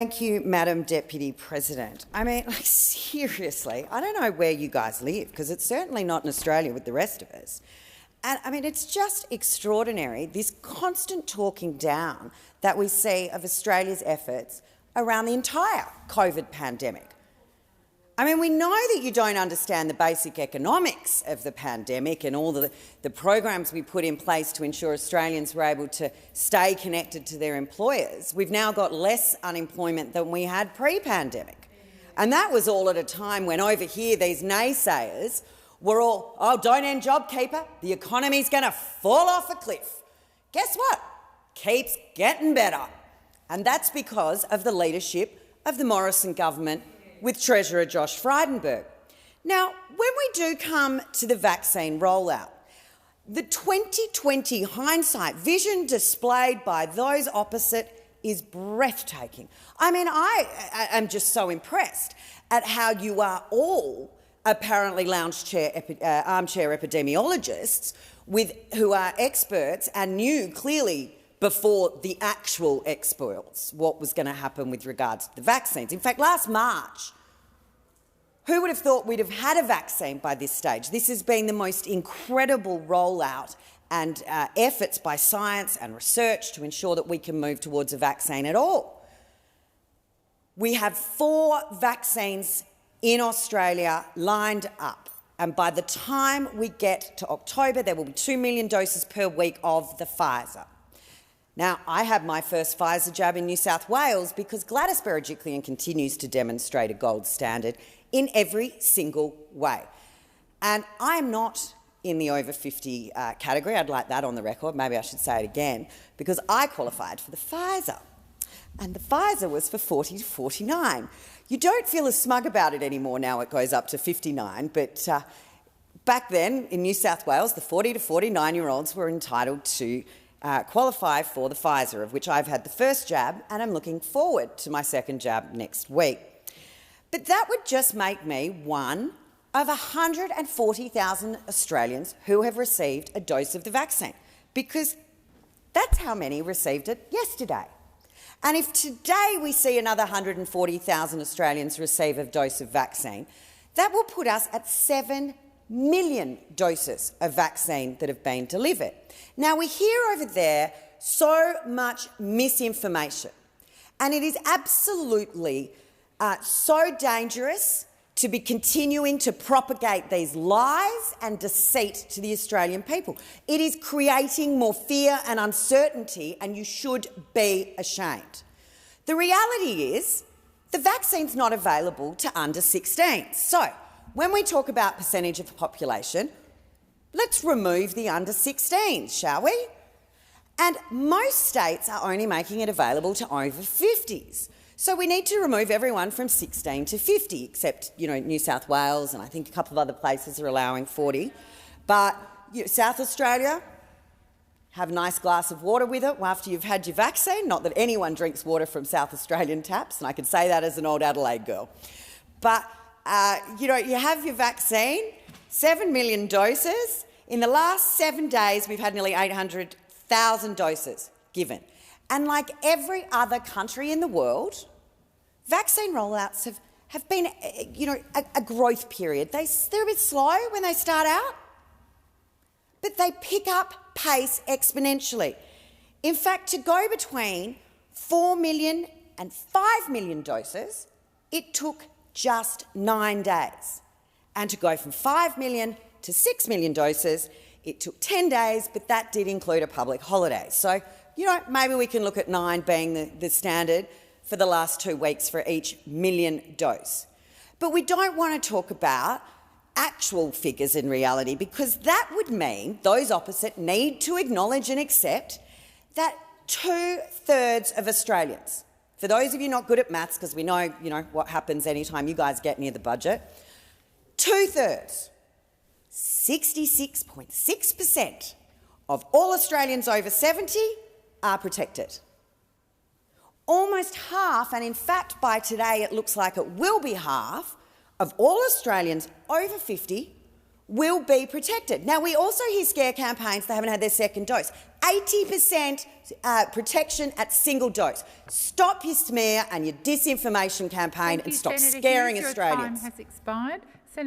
Thank you, Madam Deputy President. I mean, like, seriously, I don't know where you guys live, because it's certainly not in Australia with the rest of us. And I mean, it's just extraordinary, this constant talking down that we see of Australia's efforts around the entire COVID pandemic. I mean, we know that you don't understand the basic economics of the pandemic and all the programs we put in place to ensure Australians were able to stay connected to their employers. We've now got less unemployment than we had pre-pandemic. And that was all at a time when over here these naysayers were all, oh, don't end JobKeeper, the economy's going to fall off a cliff. Guess what? Keeps getting better. And that's because of the leadership of the Morrison government with Treasurer Josh Frydenberg. Now, when we do come to the vaccine rollout, the 2020 hindsight vision displayed by those opposite is breathtaking. I mean, I am just so impressed at how you are all apparently armchair epidemiologists who are experts and knew clearly before the actual experts what was going to happen with regards to the vaccines. In fact, last March, who would have thought we'd have had a vaccine by this stage? This has been the most incredible rollout and efforts by science and research to ensure that we can move towards a vaccine at all. We have 4 vaccines in Australia lined up, and by the time we get to October, there will be 2 million doses per week of the Pfizer. Now, I had my first Pfizer jab in New South Wales because Gladys Berejiklian continues to demonstrate a gold standard in every single way. And I'm not in the over 50 category. I'd like that on the record. Maybe I should say it again, because I qualified for the Pfizer. And the Pfizer was for 40 to 49. You don't feel as smug about it anymore now it goes up to 59, but back then in New South Wales, the 40 to 49-year-olds were entitled to qualify for the Pfizer, of which I've had the first jab and I'm looking forward to my second jab next week. But that would just make me one of 140,000 Australians who have received a dose of the vaccine, because that's how many received it yesterday. And if today we see another 140,000 Australians receive a dose of vaccine, that will put us at 7 million doses of vaccine that have been delivered. Now, we hear over there so much misinformation, and it is absolutely so dangerous to be continuing to propagate these lies and deceit to the Australian people. It is creating more fear and uncertainty, and you should be ashamed. The reality is the vaccine's not available to under 16s. So, when we talk about percentage of the population, let's remove the under 16s, shall we? And most states are only making it available to over 50s. So we need to remove everyone from 16 to 50, except, New South Wales, and I think a couple of other places are allowing 40. But South Australia, have a nice glass of water with it after you've had your vaccine. Not that anyone drinks water from South Australian taps, and I can say that as an old Adelaide girl. But you have your vaccine, 7 million doses. In the last 7 days, we've had nearly 800,000 doses given. And like every other country in the world, vaccine rollouts have been, a growth period. They're a bit slow when they start out, but they pick up pace exponentially. In fact, to go between 4 million and 5 million doses, it took just 9 days. And to go from 5 million to 6 million doses, it took 10 days, but that did include a public holiday. So, maybe we can look at 9 being the standard for the last 2 weeks for each million dose. But we don't want to talk about actual figures in reality, because that would mean those opposite need to acknowledge and accept that 2/3 of Australians, for those of you not good at maths, because we know, what happens anytime you guys get near the budget, 2/3, 66.6% of all Australians over 70 are protected. Almost half, and in fact by today it looks like it will be half, of all Australians over 50 will be protected. Now, we also hear scare campaigns that haven't had their second dose. 80% protection at single dose. Stop your smear and your disinformation campaign and stop scaring Australians. Your time has expired.